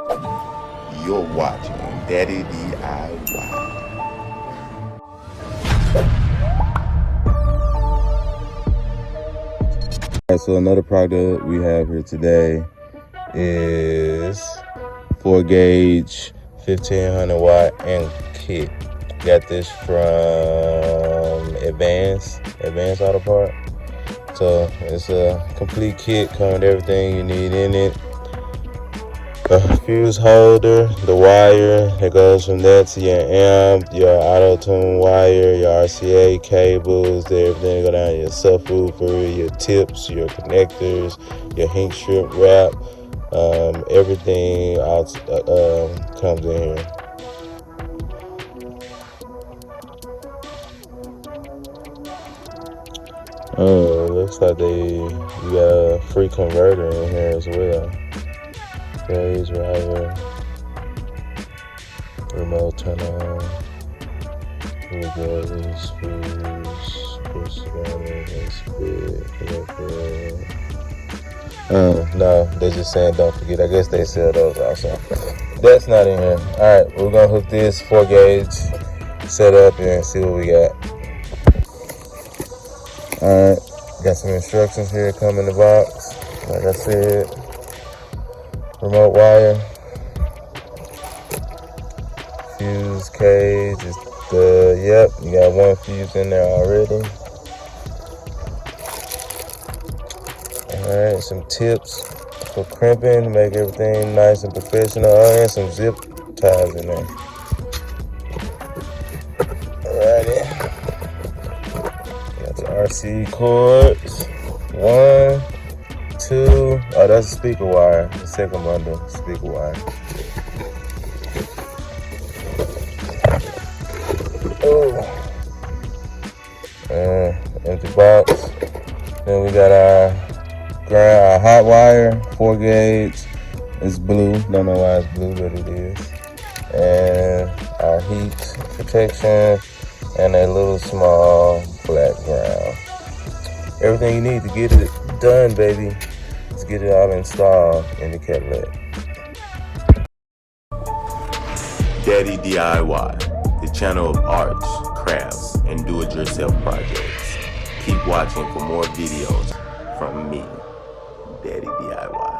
You're watching Daddy DIY. Alright, so another product we have here today is 4-gauge 1500 watt and kit. Got this from Advanced Auto Part. So it's a complete kit, coming with everything you need in it. The fuse holder, the wire that goes from that to your amp, your auto tune wire, your RCA cables, everything go down your subwoofer, your tips, your connectors, your heat strip wrap, everything comes in here. Oh, it looks like you got a free converter in here as well. Phase driver, remote turn on, regardless, push button, split, no, they're just saying don't forget. I guess they sell those also. That's not in here. Alright, we're gonna hook this 4-gauge set up and see what we got. Alright, got some instructions here, come in the box. Like I said, remote wire, fuse cage is you got one fuse in there already. Alright, some tips for crimping to make everything nice and professional, and some zip ties in there. Alrighty, got the RC cords, 1, 2, oh, that's a speaker wire, the second bundle, speaker wire. Oh, and empty box. Then we got our hot wire, 4-gauge. It's blue, don't know why it's blue, but it is. And our heat protection, and a little small black ground. Everything you need to get it done, baby. Let's get it all installed in the Cadillac. Daddy DIY, the channel of arts, crafts, and do-it-yourself projects. Keep watching for more videos from me, Daddy DIY.